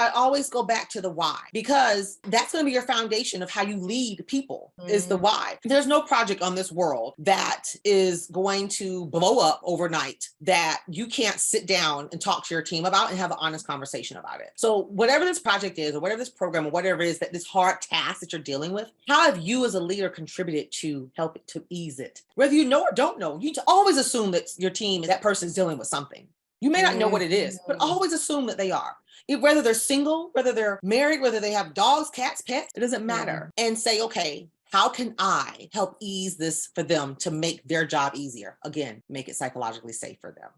I always go back to the why, because that's going to be your foundation of how you lead people is the why. There's no project on this world that is going to blow up overnight that you can't sit down and talk to your team about and have an honest conversation about it. So whatever this project is, or whatever this program, or whatever it is, that this hard task that you're dealing with, how have you as a leader contributed to help it, to ease it? Whether you know or don't know, you always assume that your team, that person's dealing with something. You may not know what it is, but always assume that they are. Whether they're single, whether they're married, whether they have dogs, cats, pets, it doesn't matter. And say, okay, how can I help ease this for them to make their job easier? Again, make it psychologically safe for them.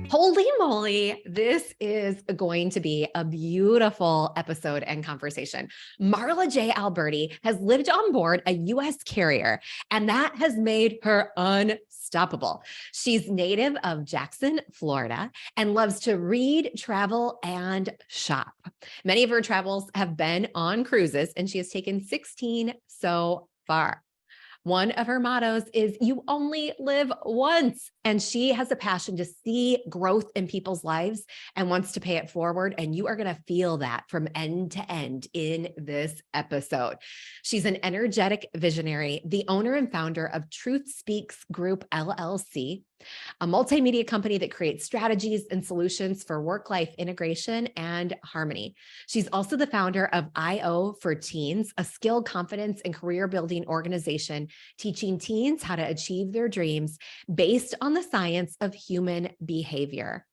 Holy moly, this is going to be a beautiful episode and conversation. Marla J. Alberti has lived on board a U.S. carrier, and that has made her unstoppable. She's native of Jackson, Florida, and loves to read, travel, and shop. Many of her travels have been on cruises, and she has taken 16 so far. One of her mottos is "You only live once," and she has a passion to see growth in people's lives and wants to pay it forward. And you are going to feel that from end to end in this episode. She's an energetic visionary, the owner and founder of Truth Speaks Group, LLC, a multimedia company that creates strategies and solutions for work-life integration and harmony. She's also the founder of IO for Teens, a skill, confidence, and career building organization teaching teens how to achieve their dreams based on the science of human behavior.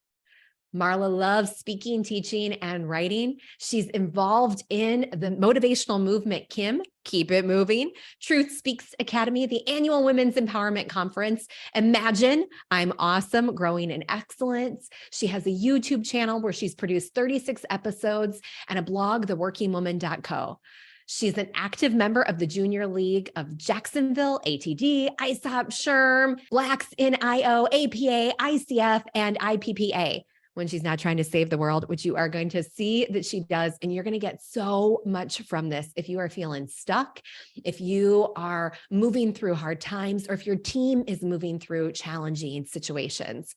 Marla loves speaking, teaching, and writing. She's involved in the motivational movement, Keep It Moving, Truth Speaks Academy, the annual Women's Empowerment Conference, Imagine, I'm Awesome, Growing in Excellence. She has a YouTube channel where she's produced 36 episodes and a blog, theworkingwoman.co. She's an active member of the Junior League of Jacksonville, ATD, ISOP, SHRM, Blacks in IO, APA, ICF, and IPPA. When she's not trying to save the world, which you are going to see that she does. And you're going to get so much from this. If you are feeling stuck, if you are moving through hard times, or if your team is moving through challenging situations.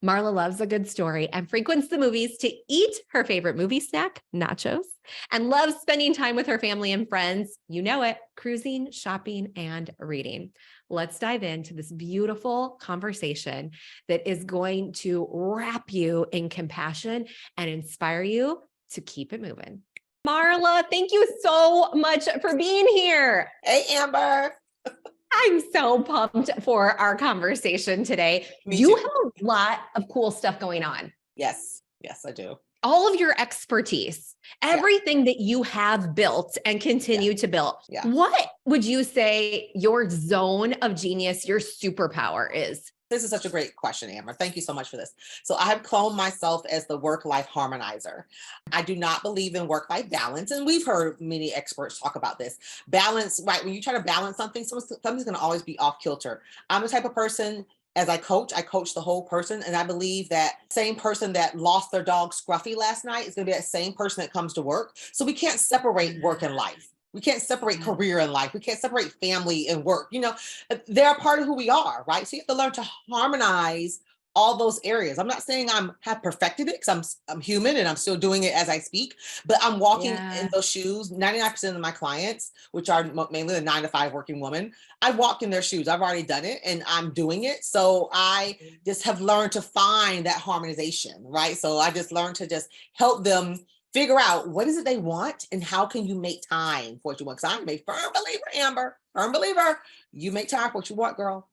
Marla loves a good story and frequents the movies to eat her favorite movie snack, nachos, and loves spending time with her family and friends. You know it, cruising, shopping, and reading. Let's dive into this beautiful conversation that is going to wrap you in compassion and inspire you to keep it moving. Marla, thank you so much for being here. Hey, Amber. I'm so pumped for our conversation today. Me You too. have a lot of cool stuff going on. Yes, I do. All of your expertise, everything that you have built and continue to build. What would you say your zone of genius, your superpower is? This is such a great question, Amber. Thank you so much for this. So I have cloned myself as the work-life harmonizer. I do not believe in work-life balance. And we've heard many experts talk about this. Balance, right? When you try to balance something, something's going to always be off kilter. I'm the type of person, as I coach the whole person. And I believe that same person that lost their dog Scruffy last night is going to be that same person that comes to work. So we can't separate work and life. We can't separate career and life. We can't separate family and work. You know, they're a part of who we are, right? So you have to learn to harmonize all those areas. I'm not saying have perfected it, because I'm human and I'm still doing it as I speak, but I'm walking in those shoes. 99% of my clients, which are mainly the 9-to-5 working woman, I walk in their shoes. I've already done it and I'm doing it. So I just have learned to find that harmonization, right? So I just learned to just help them figure out what is it they want and how can you make time for what you want. Because I'm a firm believer, Amber, firm believer. You make time for what you want, girl.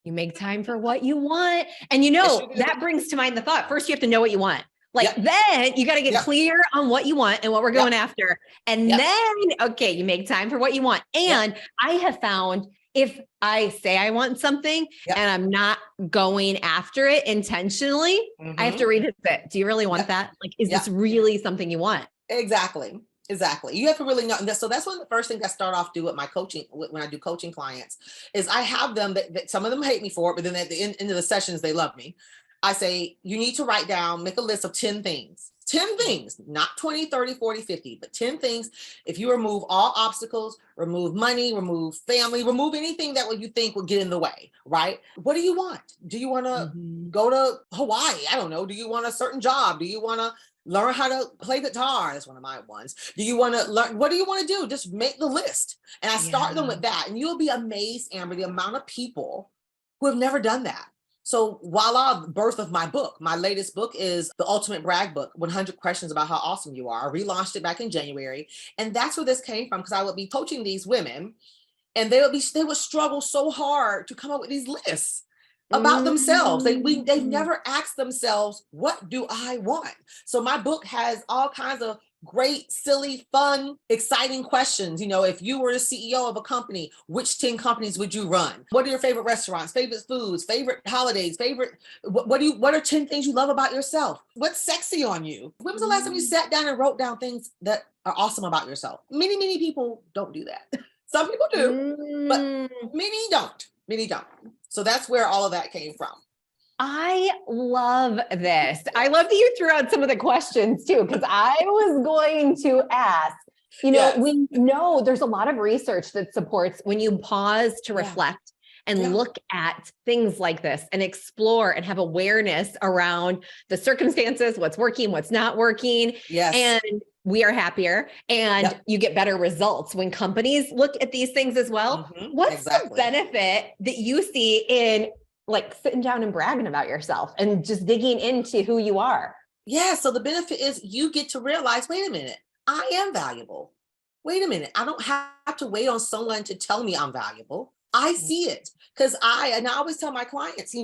You make time for what you want. And you know, that brings to mind the thought. First, you have to know what you want. Then you got to get clear on what you want and what we're going after. And then, okay, you make time for what you want. And I have found if I say I want something and I'm not going after it intentionally, I have to revisit it. Do you really want that? Like, is this really something you want? Exactly. You have to really know. So that's one of the first things I start off do with my coaching, when I do coaching clients, is I have them that some of them hate me for it, but then at the end of the sessions, they love me. I say, you need to write down, make a list of 10 things, 10 things, not 20, 30, 40, 50, but 10 things. If you remove all obstacles, remove money, remove family, remove anything that you think would get in the way, right? What do you want? Do you want to Mhm. go to Hawaii? I don't know. Do you want a certain job? Do you want to learn how to play guitar? That's one of my ones. Do you want to learn? What do you want to do? Just make the list. And I start them Yeah. with that. And you'll be amazed, Amber, the amount of people who have never done that. So voila, the birth of my book. My latest book is the Ultimate Brag Book, 100 Questions About How Awesome You Are. I relaunched it back in January. And that's where this came from, because I would be coaching these women and they would struggle so hard to come up with these lists about themselves. They've Mm. never asked themselves, what do I want? So my book has all kinds of great, silly, fun, exciting questions. If you were the CEO of a company, which 10 companies would you run? What are your favorite restaurants, favorite foods, favorite holidays, what are 10 things you love about yourself? What's sexy on you? When was the last time you sat down and wrote down things that are awesome about yourself? Many people don't do that. Some people do, but Mm. many don't. Many don't. So that's where all of that came from. I love this. I love that you threw out some of the questions too, because I was going to ask, Yes. we know there's a lot of research that supports when you pause to Yeah. reflect and Yeah. look at things like this and explore and have awareness around the circumstances, what's working, what's not working. Yes. And we are happier and Yep. you get better results when companies look at these things as well. What's Exactly. the benefit that you see in like sitting down and bragging about yourself and just digging into who you are? Yeah. So the benefit is you get to realize, wait a minute, I am valuable. Wait a minute. I don't have to wait on someone to tell me I'm valuable. I see it, because I always tell my clients,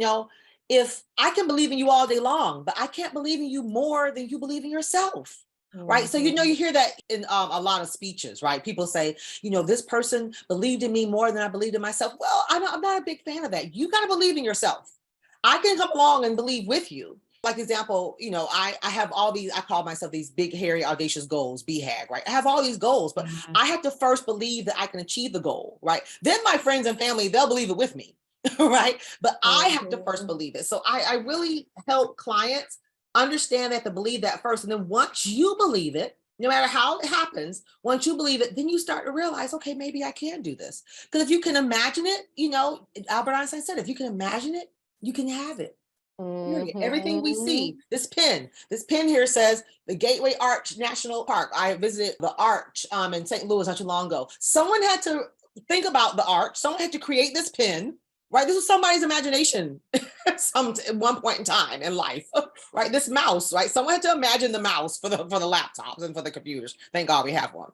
if I can believe in you all day long, but I can't believe in you more than you believe in yourself. Right. So, you hear that in a lot of speeches, right? People say, this person believed in me more than I believed in myself. Well, I'm not a big fan of that. You got to believe in yourself. I can come along and believe with you. Like example, I have all these, I call myself these big, hairy, audacious goals, BHAG, right? I have all these goals, but I have to first believe that I can achieve the goal, right? Then my friends and family, they'll believe it with me, right? But I have to first believe it. So I really help clients understand that, to believe that first. And then once you believe it, no matter how it happens, once you believe it, then you start to realize, okay, maybe I can do this. Because if you can imagine it, Albert Einstein said, if you can imagine it, you can have it. Period. Everything we see, this pen here says the Gateway Arch National Park. I visited the Arch in St. Louis not too long ago. Someone had to think about the arch. Someone had to create this pen, right? This was somebody's imagination at one point in time in life, right? This mouse, right? Someone had to imagine the mouse for the laptops and for the computers. Thank God we have one.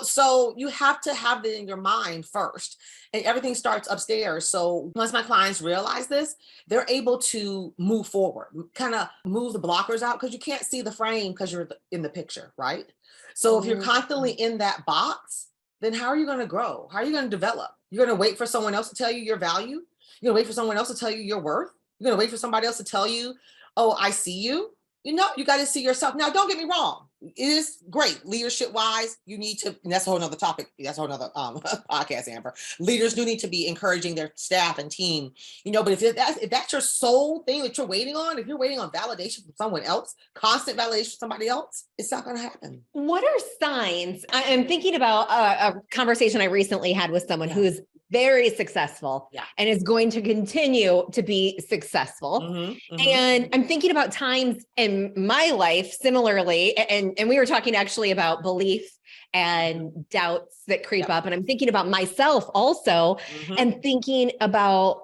So you have to have it in your mind first, and everything starts upstairs. So once my clients realize this, they're able to move forward, kind of move the blockers out, because you can't see the frame because you're in the picture, right? So if you're constantly in that box, then how are you going to grow? How are you going to develop? You're going to wait for someone else to tell you your value? You're going to wait for someone else to tell you your worth? You're going to wait for somebody else to tell you, oh, I see you? You got to see yourself. Now, don't get me wrong. It is great leadership wise. You need to, and that's a whole nother topic. That's a whole nother podcast, Amber. Leaders do need to be encouraging their staff and team, but if that's your sole thing that you're waiting on, if you're waiting on validation from someone else, constant validation from somebody else, it's not going to happen. What are signs? I'm thinking about a conversation I recently had with someone who's very successful and is going to continue to be successful. And I'm thinking about times in my life similarly, and we were talking actually about belief and doubts that creep up. And I'm thinking about myself also, and thinking about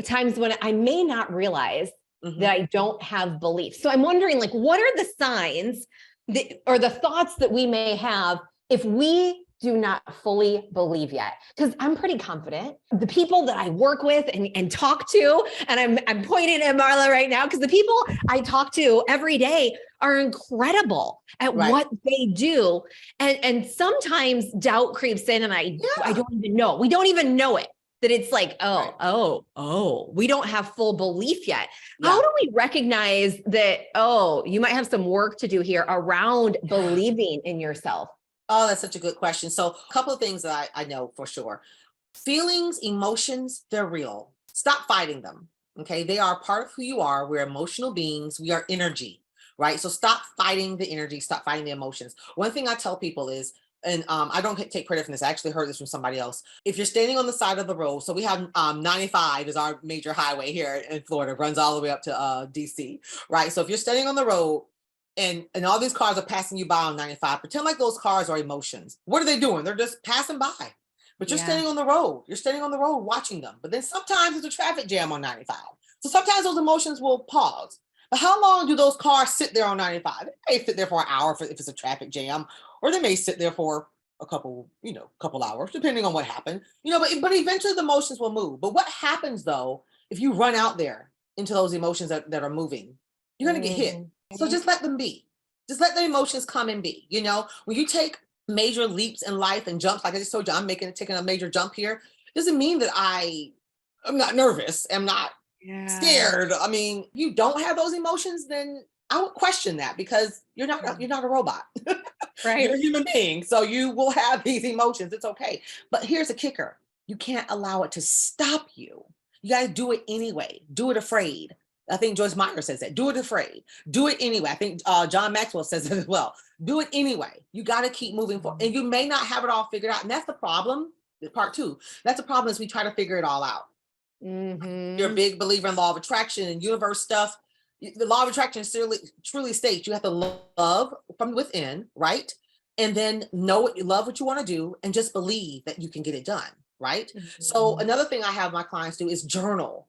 times when I may not realize that I don't have belief. So I'm wondering, like, what are the signs or the thoughts that we may have if we do not fully believe yet? Because I'm pretty confident. The people that I work with and talk to, and I'm pointing at Marla right now, because the people I talk to every day are incredible at what they do. And sometimes doubt creeps in, and I don't even know. We don't even know it. That it's like, we don't have full belief yet. How do we recognize that, you might have some work to do here around believing in yourself? Oh, that's such a good question. So a couple of things that I know for sure. Feelings, emotions, they're real. Stop fighting them. Okay. They are part of who you are. We're emotional beings. We are energy, right? So stop fighting the energy, stop fighting the emotions. One thing I tell people is, and I don't take credit from this, I actually heard this from somebody else. If you're standing on the side of the road, so we have 95 is our major highway here in Florida, runs all the way up to DC, right? So if you're standing on the road and all these cars are passing you by on 95, pretend like those cars are emotions. What are they doing? They're just passing by. But you're standing on the road. You're standing on the road watching them. But then sometimes there's a traffic jam on 95. So sometimes those emotions will pause. But how long do those cars sit there on 95? They may sit there for an hour if it's a traffic jam, or they may sit there for a couple hours, depending on what happened. But eventually the emotions will move. But what happens though, if you run out there into those emotions that are moving, you're gonna get hit. So just let them be. Just let the emotions come and be. When you take major leaps in life and jumps, like I just told you, I'm taking a major jump here. Doesn't mean that I'm not nervous. I'm not scared. I mean, you don't have those emotions, then I would question that, because you're not a robot. Right. You're a human being. So you will have these emotions. It's okay. But here's a kicker. You can't allow it to stop you. You got to do it anyway. Do it afraid. I think Joyce Meyer says that. Do it afraid. Do it anyway. I think John Maxwell says it as well. Do it anyway. You got to keep moving forward. And you may not have it all figured out. And that's the problem. Part two. That's the problem, is we try to figure it all out. You're a big believer in law of attraction and universe stuff. The law of attraction truly states you have to love from within, right? And then love what you want to do, and just believe that you can get it done, right? So another thing I have my clients do is journal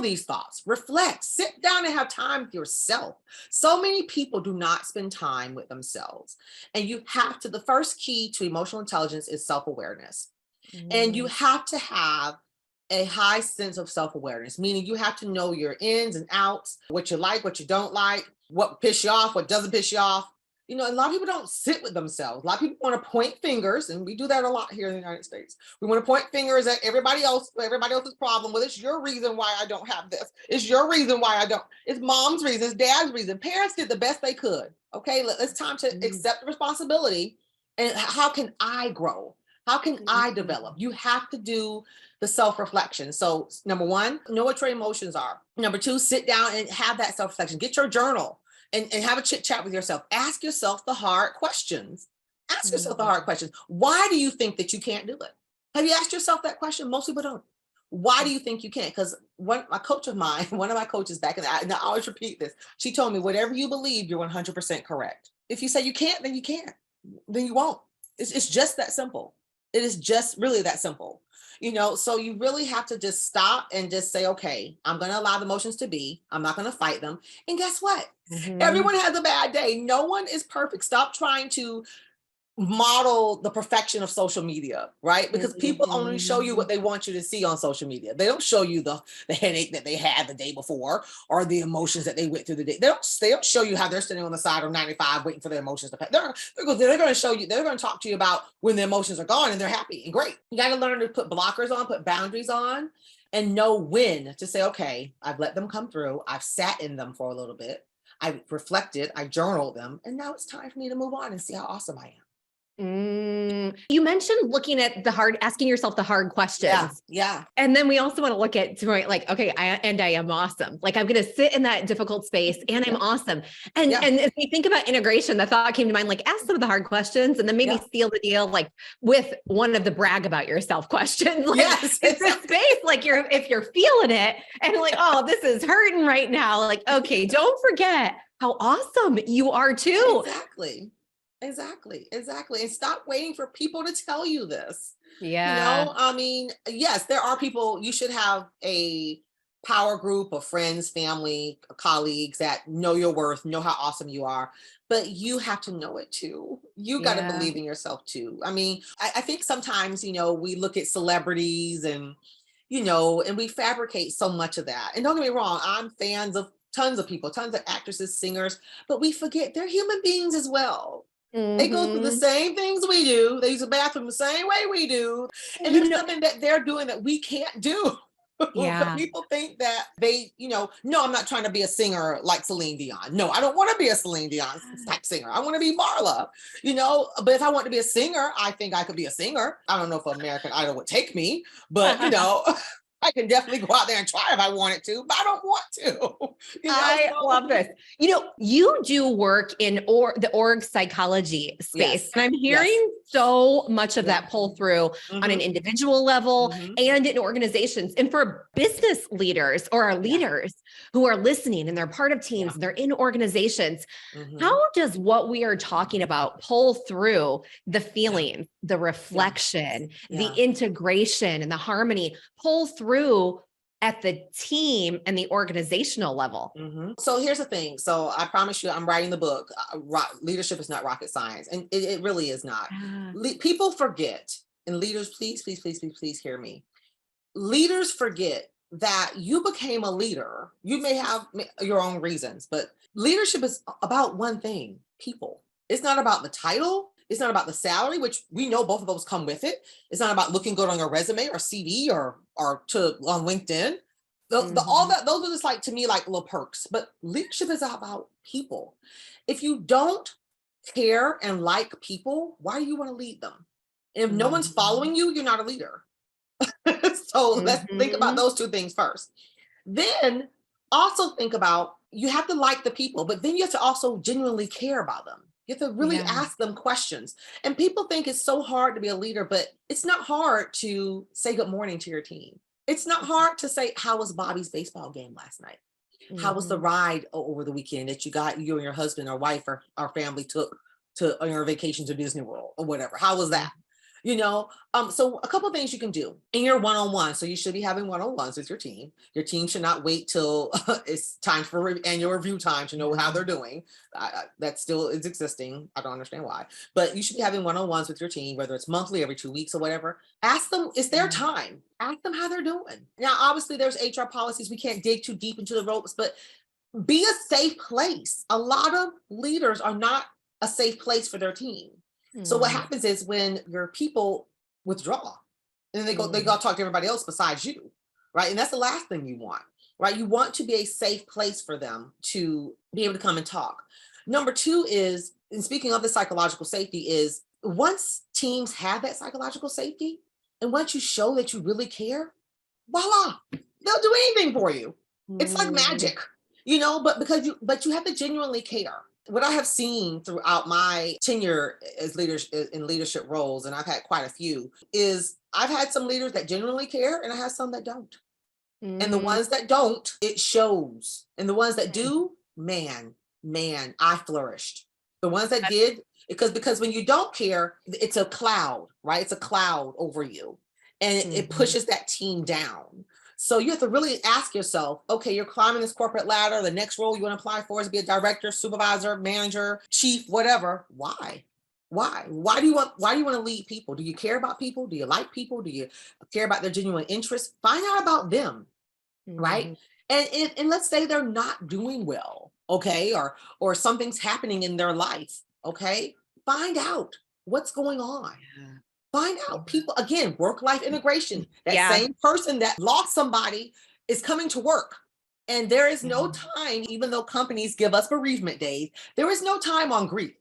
these thoughts, reflect, sit down and have time with yourself. So many people do not spend time with themselves. And the first key to emotional intelligence is self-awareness. And you have to have a high sense of self-awareness, meaning you have to know your ins and outs, what you like, what you don't like, what piss you off, what doesn't piss you off. A lot of people don't sit with themselves. A lot of people want to point fingers, and we do that a lot here in the United States. We want to point fingers at everybody else's problem. Well, it's your reason why I don't have this. It's your reason why I don't. It's mom's reason, it's dad's reason. Parents did the best they could. Okay, it's time to accept the responsibility. And how can I grow? How can I develop? You have to do the self-reflection. So number one, know what your emotions are. Number two, sit down and have that self-reflection. Get your journal and have a chit chat with yourself. Ask yourself the hard questions. Ask yourself the hard questions. Why do you think that you can't do it? Have you asked yourself that question? Most people don't. Why do you think you can't? Because one of my coaches back in and I always repeat this, she told me, whatever you believe, you're 100% correct. If you say you can't, then you can't. Then you won't. It's just that simple. It is just really that simple. So you really have to just stop and just say, okay, I'm going to allow the emotions to be. I'm not going to fight them. And guess what? Everyone has a bad day. No one is perfect. Stop trying to model the perfection of social media, right? Because people only show you what they want you to see on social media. They don't show you the headache that they had the day before, or the emotions that they went through the day. They don't show you how they're sitting on the side of 95 waiting for their emotions to pass. They're going to show you, they're going to talk to you about when the emotions are gone and they're happy and great. You got to learn to put blockers on, put boundaries on, and know when to say, okay, I've let them come through. I've sat in them for a little bit. I reflected, I journaled them, and now it's time for me to move on and see how awesome I am. You mentioned asking yourself the hard questions. Yeah. And then we also want to look at like, okay, I am awesome. Like, I'm going to sit in that difficult space and I'm awesome. And if we think about integration, the thought came to mind, like, ask some of the hard questions and then maybe seal the deal, like with one of the brag about yourself questions. Like, yes. It's a space, like if you're feeling it and like, oh, this is hurting right now. Like, okay, don't forget how awesome you are too. Exactly. And stop waiting for people to tell you this. Yeah. I mean, yes, there are people. You should have a power group of friends, family, colleagues that know your worth, know how awesome you are, but you have to know it too. You got to believe in yourself too. I mean, I think sometimes, we look at celebrities and we fabricate so much of that. And don't get me wrong, I'm fans of tons of people, tons of actresses, singers, but we forget they're human beings as well. They go through the same things we do. They use the bathroom the same way we do. And there's something that they're doing that we can't do. Yeah. People think that no, I'm not trying to be a singer like Celine Dion. No, I don't want to be a Celine Dion type singer. I want to be Marla, but if I want to be a singer, I think I could be a singer. I don't know if American Idol would take me, but I can definitely go out there and try if I wanted to, but I don't want to. I love this. You do work in the org psychology space, Yes. and I'm Yes. hearing so much of that pull through on an individual level and in organizations. And for business leaders or our leaders who are listening and they're part of teams and they're in organizations, how does what we are talking about pull through the feelings, the reflection, the integration, and the harmony, pull through at the team and the organizational level? So here's the thing. So I promise you, I'm writing the book. Leadership is not rocket science, and it really is not. People forget, and leaders, please, please, please, please, please hear me. Leaders forget that you became a leader. You may have your own reasons, but leadership is about one thing: people. It's not about the title. It's not about the salary, which we know both of those come with it. It's not about looking good on your resume or CV or on LinkedIn. All that, those are just like, to me, like little perks. But leadership is about people. If you don't care and like people, why do you want to lead them? And if no one's following you, you're not a leader. So let's think about those two things first. Then also think about, you have to like the people, but then you have to also genuinely care about them. You have to really ask them questions. And people think it's so hard to be a leader, but it's not hard to say good morning to your team. It's not hard to say, how was Bobby's baseball game last night? How was the ride over the weekend that you and your husband or wife or our family took on your vacation to Disney World or whatever? How was that? So a couple of things you can do in your one-on-one. So you should be having one-on-ones with your team. Your team should not wait till it's time for annual review time to know how they're doing. That still is existing. I don't understand why, but you should be having one-on-ones with your team, whether it's monthly, every 2 weeks or whatever. Ask them, it's their time. Ask them how they're doing. Now, obviously there's HR policies. We can't dig too deep into the ropes, but be a safe place. A lot of leaders are not a safe place for their team. So what happens is when your people withdraw and then they go talk to everybody else besides you, right? And that's the last thing you want, right? You want to be a safe place for them to be able to come and talk. Number two is, and speaking of the psychological safety, is once teams have that psychological safety, and once you show that you really care, voila, they'll do anything for you. It's like magic, but you have to genuinely care. What I have seen throughout my tenure as leaders in leadership roles, and I've had quite a few, is I've had some leaders that genuinely care and I have some that don't. And the ones that don't, it shows. And the ones that do, man, I flourished. The ones that did, because when you don't care, it's a cloud, right? It's a cloud over you. And it pushes that team down. So you have to really ask yourself, okay, you're climbing this corporate ladder. The next role you want to apply for is to be a director, supervisor, manager, chief, whatever. Why? Why do you want to lead people? Do you care about people? Do you like people? Do you care about their genuine interests? Find out about them, right? And let's say they're not doing well, okay, or something's happening in their life, okay? Find out what's going on. Find out. People, again, work-life integration. That same person that lost somebody is coming to work. And there is no time, even though companies give us bereavement days, there is no time on grief,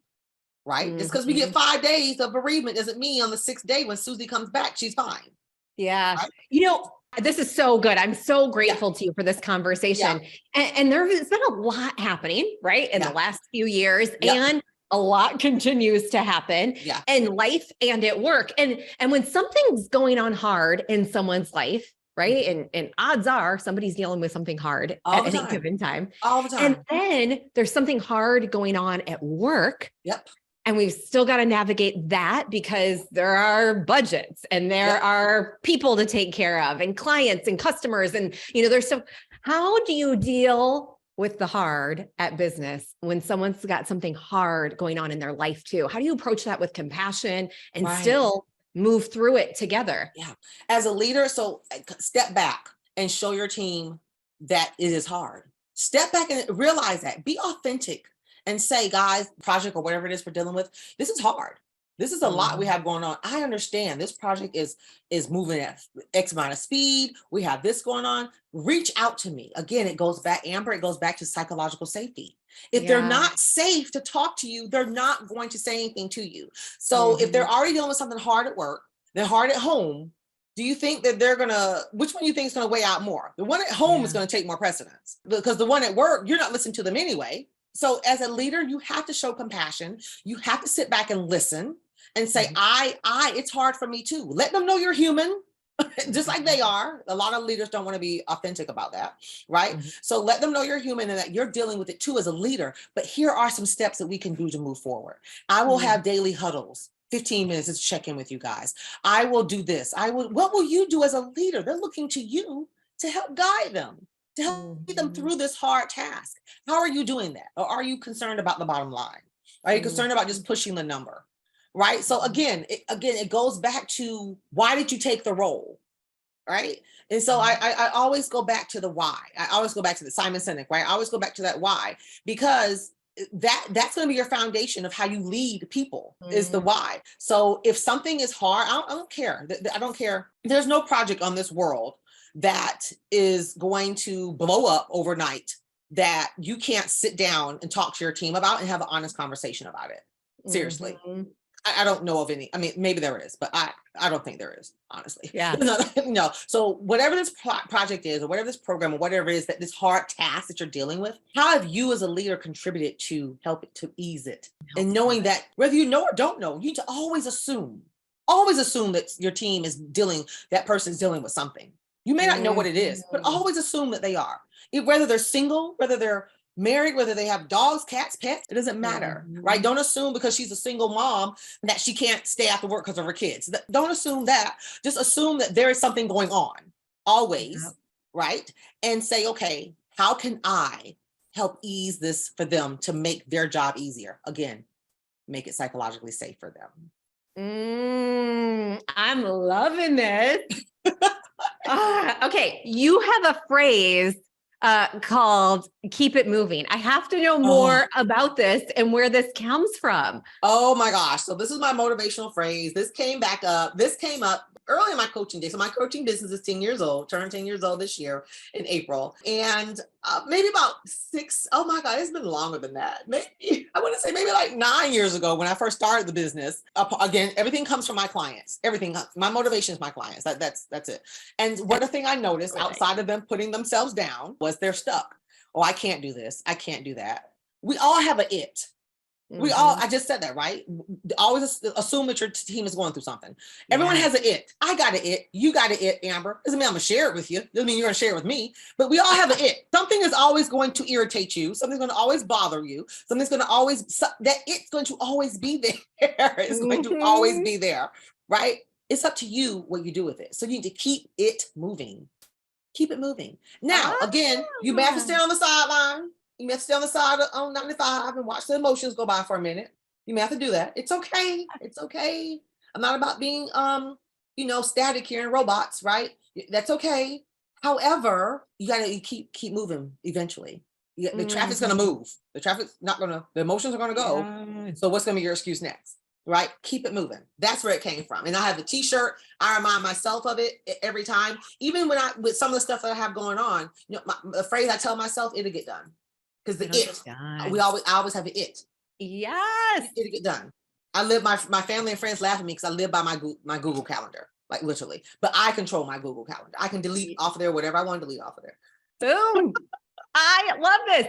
right? Just because we get 5 days of bereavement doesn't mean on the 6th day when Susie comes back, she's fine. Yeah. Right? This is so good. I'm so grateful to you for this conversation. And there's been a lot happening, right, in the last few years. And a lot continues to happen in life and at work. And when something's going on hard in someone's life, right? And odds are somebody's dealing with something hard at any given time. All the time. And then there's something hard going on at work. Yep. And we've still got to navigate that because there are budgets and there are people to take care of and clients and customers. And, how do you deal with the hard at business when someone's got something hard going on in their life too? How do you approach that with compassion and still move through it together? Yeah. As a leader, so step back and show your team that it is hard. Step back and realize that. Be authentic and say, guys, project or whatever it is we're dealing with, this is hard. This is a lot we have going on. I understand this project is moving at X amount of speed. We have this going on. Reach out to me. Again, it goes back, Amber, it goes back to psychological safety. If they're not safe to talk to you, they're not going to say anything to you. So if they're already dealing with something hard at work, they're hard at home, Do you think that which one do you think is going to weigh out more? The one at home is going to take more precedence, because the one at work, you're not listening to them anyway. So as a leader, you have to show compassion. You have to sit back and listen and say, it's hard for me too. Let them know you're human, just like they are. A lot of leaders don't want to be authentic about that, right? So let them know you're human and that you're dealing with it too as a leader. But here are some steps that we can do to move forward. I will have daily huddles. 15 minutes to check in with you guys. I will do this. What will you do as a leader? They're looking to you to help guide them, to help them through this hard task. How are you doing that? Or are you concerned about the bottom line? Are you concerned about just pushing the number? Right? So again, it goes back to, why did you take the role? Right? And so I always go back to the why. I always go back to the Simon Sinek, right? I always go back to that why, because that's going to be your foundation of how you lead people, is the why. So if something is hard, I don't care. I don't care. There's no project on this world that is going to blow up overnight that you can't sit down and talk to your team about and have an honest conversation about it. Seriously. I don't know of any. I mean, maybe there is, but I don't think there is, honestly. Yeah. No. So whatever this project is, or whatever this program, or whatever it is, that this hard task that you're dealing with, how have you as a leader contributed to help it, to ease it? And knowing that whether you know or don't know, you need to always assume that your team is that person's dealing with something. You may not know what it is, but always assume that they are. Whether they're single, whether they're married, whether they have dogs, cats, pets, it doesn't matter, right? Don't assume because she's a single mom that she can't stay after work because of her kids. Don't assume that. Just assume that there is something going on always, right? And say, okay, how can I help ease this for them to make their job easier? Again, make it psychologically safe for them. I'm loving this. Okay, you have a phrase called "keep it moving." I have to know more about this and where this comes from. Oh my gosh. So this is my motivational phrase. This came up early in my coaching days. So my coaching business is 10 years old, turned 10 years old this year in April. And maybe about oh my God, it's been longer than that. Maybe, I want to say maybe like 9 years ago when I first started the business. Again, everything comes from my clients. Everything, my motivation is my clients. That's it. And one thing I noticed outside of them putting themselves down was they're stuck. Oh, I can't do this. I can't do that. We all have an it. I just said that, right? Always assume that your team is going through something. Everyone has an it. I got an it. You got an it, Amber. Doesn't mean I'm going to share it with you. Doesn't mean you're going to share it with me. But we all have an it. Something is always going to irritate you. Something's going to always bother you. Something's going to always, that it's going to always be there. It's going to always be there, right? It's up to you what you do with it. So you need to keep it moving. Keep it moving. Now, again, you may have to stay on the sideline. You may have to stay on the side on 95 and watch the emotions go by for a minute. You may have to do that. It's okay. It's okay. I'm not about being, static here in robots, right? That's okay. However, you got to keep moving eventually. The traffic's going to move. The traffic's not going to, the emotions are going to go. Yeah. So what's going to be your excuse next? Right? Keep it moving. That's where it came from. And I have the t-shirt. I remind myself of it every time. Even with some of the stuff that I have going on, the phrase I tell myself, it'll get done. Because I always have an it. Yes. It'll get done. My family and friends laugh at me because I live by my Google Calendar, like literally. But I control my Google Calendar. I can delete off of there whatever I want to delete off of there. Boom. I love this.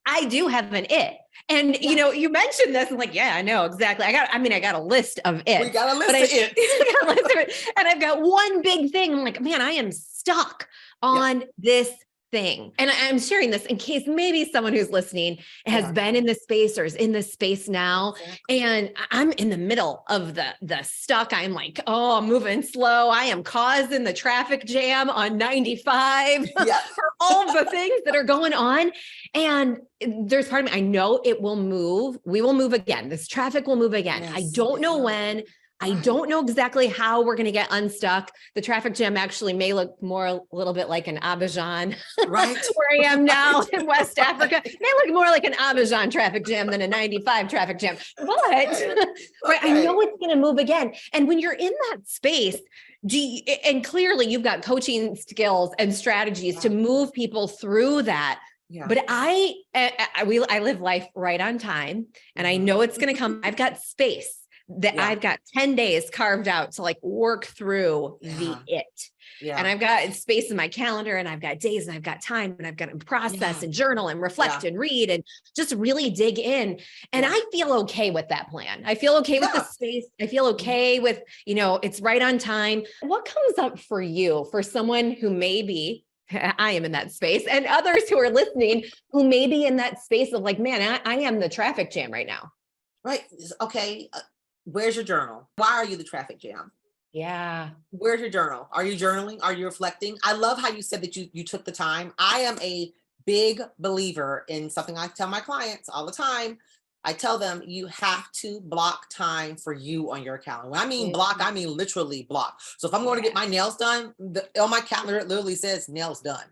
I do have an it. And, you mentioned this and like, yeah, I know exactly. I got a list of it. We got a list of it. And I've got one big thing. I'm like, man, I am stuck on this thing. And I'm sharing this in case maybe someone who's listening has been in this space or is in this space now. And I'm in the middle of the stuck. I'm like, I'm moving slow. I am causing the traffic jam on 95 for all the things that are going on. And there's part of me, I know it will move. We will move again. This traffic will move again. I don't know when. I don't know exactly how we're going to get unstuck. The traffic jam actually may look a little bit like an Abidjan, right? Where I am now in West Africa. It may look more like an Abidjan traffic jam than a 95 traffic jam, but right, I know it's going to move again. And when you're in that space, and clearly you've got coaching skills and strategies to move people through that. Yeah. But I live life right on time, and I know it's going to come. I've got space. that Yeah. I've got 10 days carved out to like work through the Yeah. it. Yeah. And I've got space in my calendar and I've got days and I've got time and I've got to process Yeah. and journal and reflect Yeah. and read and just really dig in. And Yeah. I feel okay with that plan. I feel okay with the Yeah. space. I feel okay with, it's right on time. What comes up for you for someone who maybe I am in that space and others who are listening who may be in that space of like, man, I am the traffic jam right now. Right. Okay. Where's your journal? Why are you the traffic jam? Yeah. Where's your journal? Are you journaling? Are you reflecting? I love how you said that you took the time. I am a big believer in something I tell my clients all the time. I tell them you have to block time for you on your calendar. When I mean block, I mean literally block. So if I'm going to get my nails done, on my calendar, it literally says nails done.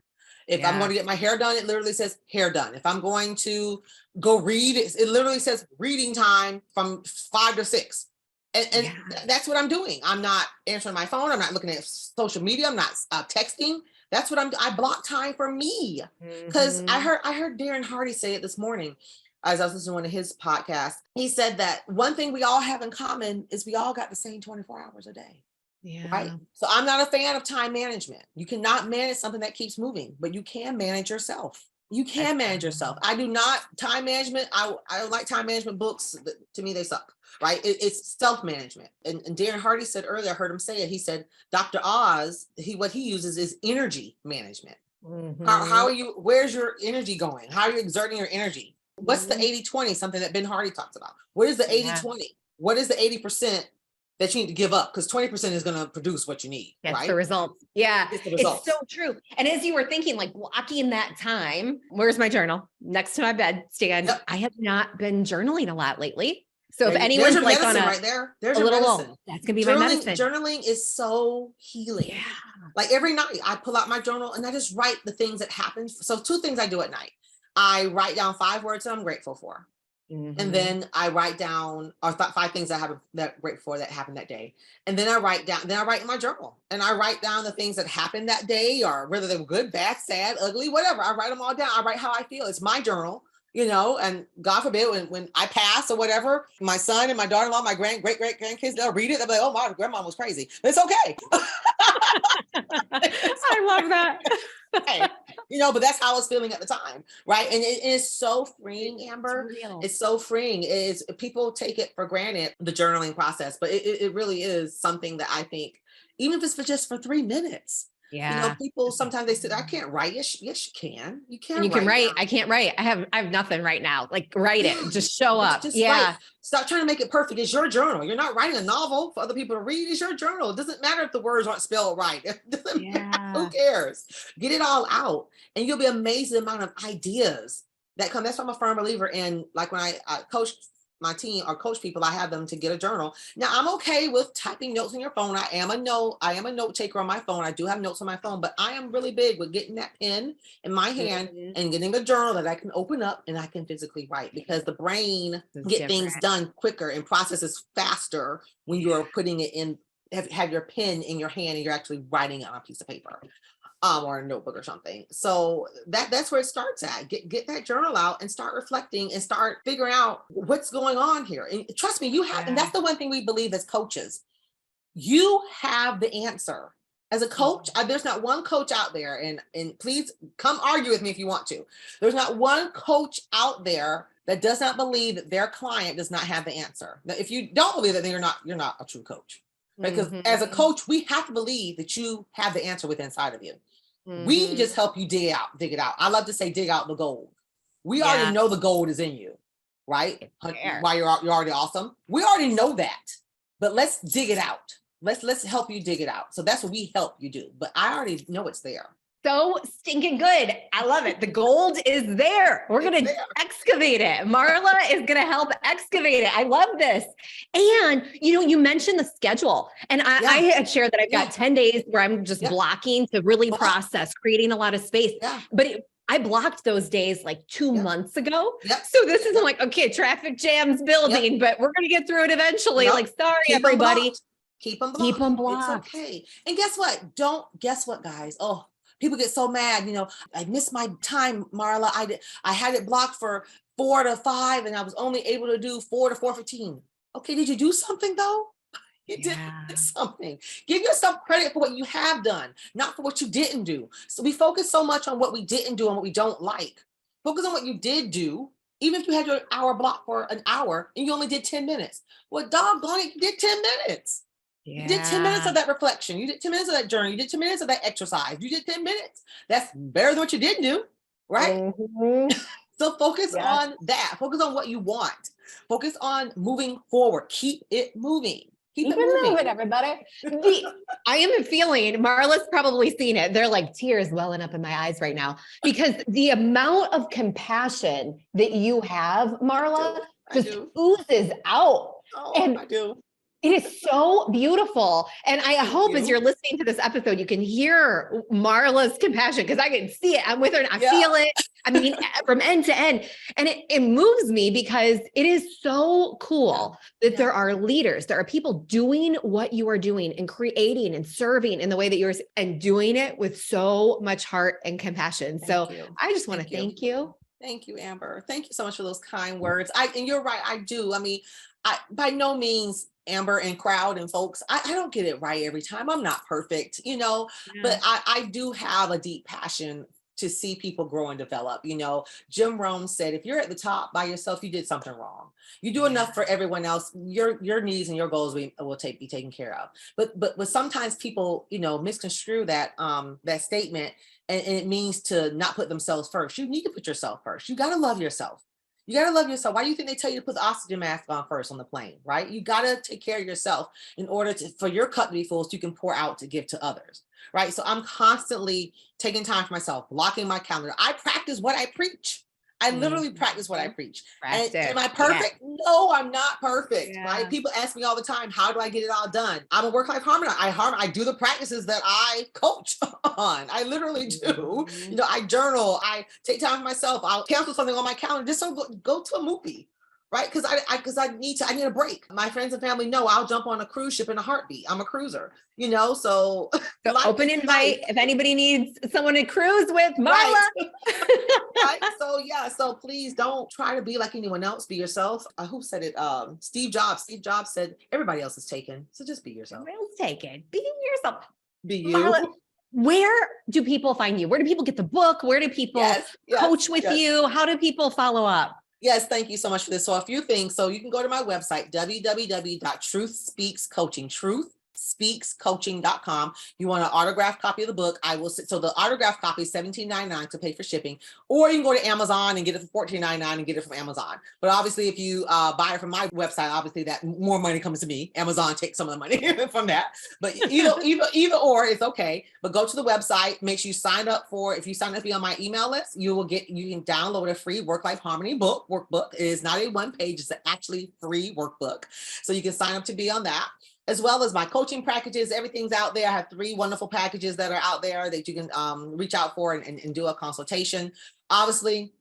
If I'm going to get my hair done, it literally says hair done. If I'm going to go read, it literally says reading time from 5 to 6. And that's what I'm doing. I'm not answering my phone. I'm not looking at social media. I'm not texting. That's what I block time for me. Because I heard Darren Hardy say it this morning as I was listening to one of his podcasts. He said that one thing we all have in common is we all got the same 24 hours a day. Yeah. Right. So I'm not a fan of time management. You cannot manage something that keeps moving, but you can manage yourself. You can manage yourself. I do not time management. I don't like time management books. To me, they suck. Right. It's self-management. And Darren Hardy said earlier, I heard him say it. He said, Dr. Oz, what he uses is energy management. How are you? Where's your energy going? How are you exerting your energy? What's the 80-20? Something that Ben Hardy talks about. What is the 80-20? What is the 80% that you need to give up? Because 20% is going to produce what you need. That's right? the results. Yeah. It's so true. And as you were thinking, like blocking that time, where's my journal? Next to my bed stand. Yep. I have not been journaling a lot lately. So if anyone's your like medicine on right there, there's your medicine. That's gonna be my medicine. Journaling is so healing. Yeah. Like every night I pull out my journal and I just write the things that happened. So 2 things I do at night. I write down 5 words that I'm grateful for. And then I write down 5 things that grateful for that happened that day. And then I write in my journal and I write down the things that happened that day, or whether they were good, bad, sad, ugly, whatever. I write them all down. I write how I feel. It's my journal, and God forbid when I pass or whatever, my son and my daughter-in-law, my great grandkids, they'll read it. They'll be like, oh, my grandma was crazy. But it's okay. I love that. Hey, but that's how I was feeling at the time, right? And it is so freeing, Amber. It's so freeing. People take it for granted, the journaling process, but it really is something that I think, even if it's just for 3 minutes. Yeah. People sometimes they say, I can't write. Yes, you can. You can. And you can write. I can't write. I have nothing right now. Like write it. Just show up. Just yeah. Write. Stop trying to make it perfect. It's your journal. You're not writing a novel for other people to read. It's your journal. It doesn't matter if the words aren't spelled right. It doesn't matter. Who cares? Get it all out, and you'll be amazed at the amount of ideas that come. That's why I'm a firm believer in, like when I coach my team or coach people, I have them to get a journal. Now I'm okay with typing notes on your phone. I am a note taker on my phone. I do have notes on my phone, but I am really big with getting that pen in my hand and getting a journal that I can open up and I can physically write, because the brain gets things done quicker and processes faster when you are putting it in, have your pen in your hand and you're actually writing it on a piece of paper. Or a notebook or something. So that's where it starts at. Get that journal out and start reflecting and start figuring out what's going on here. And trust me, you have, and that's the one thing we believe as coaches. You have the answer. As a coach, there's not one coach out there, and please come argue with me if you want to. There's not one coach out there that does not believe that their client does not have the answer. Now, if you don't believe that, then you're not a true coach. Because as a coach, we have to believe that you have the answer within inside of you. We just help you dig it out. I love to say, dig out the gold. We already know the gold is in you, right? Why you're already awesome. We already know that, but let's dig it out. Let's help you dig it out. So that's what we help you do. But I already know it's there. So stinking good. I love it. The gold is there. We're going to excavate it. Marla is going to help excavate it. I love this. And, you mentioned the schedule. And I had shared that I've got 10 days where I'm just blocking to really process, creating a lot of space. Yeah. But I blocked those days like 2 months ago. Yep. So this isn't like, okay, traffic jam's building, but we're going to get through it eventually. Like, sorry, everybody. Keep them blocked. It's okay. And guess what, guys? Oh, people get so mad, I missed my time, Marla. I had it blocked for 4 to 5 and I was only able to do 4 to 4:15. Okay, did you do something though? You did something. Give yourself credit for what you have done, not for what you didn't do. So we focus so much on what we didn't do and what we don't like. Focus on what you did do. Even if you had your hour block for an hour and you only did 10 minutes. Well, doggone it, you did 10 minutes. You did 10 minutes of that reflection. You did 10 minutes of that journey. You did 10 minutes of that exercise. You did 10 minutes. That's better than what you didn't do, right? So focus on that. Focus on what you want. Focus on moving forward. Keep it moving. Keep it moving, everybody. I am feeling, Marla's probably seen it. They're like tears welling up in my eyes right now because the amount of compassion that you have, Marla, just oozes out. Oh, I do. It is so beautiful. And I hope as you're listening to this episode, you can hear Marla's compassion because I can see it. I'm with her and I feel it. I mean, from end to end. And it moves me because it is so cool that there are leaders, there are people doing what you are doing and creating and serving in the way that you're and doing it with so much heart and compassion. So I just want to thank you. Thank you, Amber. Thank you so much for those kind words. And you're right, I do. I mean, I by no means, Amber and crowd and folks, I don't get it right every time. I'm not perfect, but I do have a deep passion to see people grow and develop. Jim Rohn said, if you're at the top by yourself, you did something wrong. You do enough for everyone else, your needs and your goals will be taken care of. But sometimes people, misconstrue that statement, and it means to not put themselves first. You need to put yourself first. You got to love yourself. You got to love yourself. Why do you think they tell you to put the oxygen mask on first on the plane, right? You got to take care of yourself in order for your cup to be full so you can pour out to give to others, right? So I'm constantly taking time for myself, blocking my calendar. I practice what I preach. I literally practice what I preach. And am I perfect? No, I'm not perfect, right? People ask me all the time, how do I get it all done? I'm a work-life harmonizer. I do the practices that I coach on. I literally do. I journal. I take time for myself. I'll cancel something on my calendar. Just so go to a movie, right? Because I need a break. My friends and family know I'll jump on a cruise ship in a heartbeat. I'm a cruiser, so. So open invite if anybody needs someone to cruise with, Marla. Right. So please don't try to be like anyone else. Be yourself. Who said it? Steve Jobs. Steve Jobs said everybody else is taken. So just be yourself. Everybody else taken. Be yourself. Be you. Marla, where do people find you? Where do people get the book? Where do people coach with you? How do people follow up? Yes, thank you so much for this. So a few things. So you can go to my website, www.truthspeakscoaching.com. You want an autographed copy of the book, I will. So the autographed copy is $17.99 to pay for shipping, or you can go to Amazon and get it for $14.99 and get it from Amazon. But obviously, if you buy it from my website, obviously that more money comes to me. Amazon takes some of the money from that. But either or, it's okay. But go to the website. Make sure you sign up if you sign up to be on my email list, you can download a free work-life harmony workbook. It is not a one page; it's an actually free workbook. So you can sign up to be on that, as well as my coaching packages. Everything's out there. I have 3 wonderful packages that are out there that you can reach out for and do a consultation. Obviously,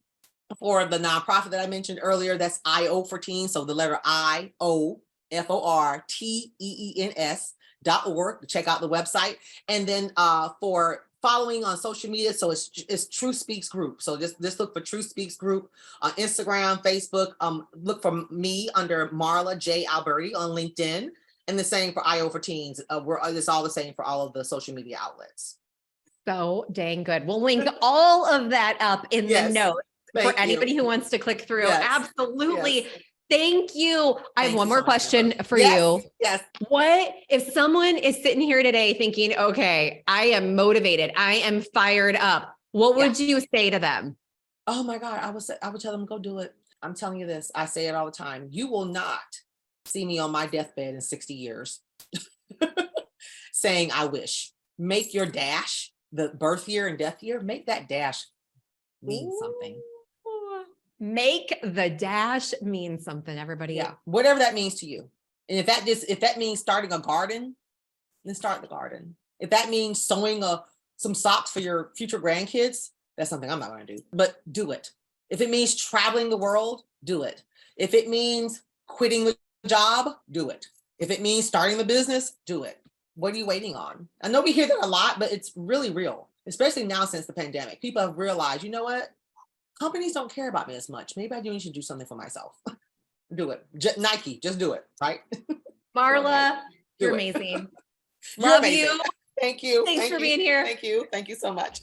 for the nonprofit that I mentioned earlier, that's IO for Teens. So the letter IOFORTEENS.org. Check out the website. And then for following on social media, so it's Truth Speaks Group. So just look for Truth Speaks Group on Instagram, Facebook. Look for me under Marla J Alberti on LinkedIn. And the same for IO for Teens. It's all the same for all of the social media outlets. So dang good. We'll link all of that up in the notes for anybody who wants to click through. Absolutely. Yes. Thank you. I have one more question for you. Yes. What if someone is sitting here today thinking, okay, I am motivated, I am fired up. What would you say to them? Oh my God. I would tell them, go do it. I'm telling you this. I say it all the time. You will not see me on my deathbed in 60 years saying, I wish. Make your dash, the birth year and death year, make that dash mean something. Make the dash mean something, everybody. Yeah, whatever that means to you. And if that means starting a garden, then start the garden. If that means sewing some socks for your future grandkids, that's something I'm not going to do, but do it. If it means traveling the world, do it. If it means quitting the job, do it. If it means starting the business, do it. What are you waiting on? I know we hear that a lot, but it's really real, especially now since the pandemic. People have realized, you know what? Companies don't care about me as much. Maybe I do need to do something for myself. Do it. Nike, just do it, right? Marla, Do you're it. amazing. You're Love amazing. you. Thank you. Thanks Thank for you. being here. Thank you. Thank you so much.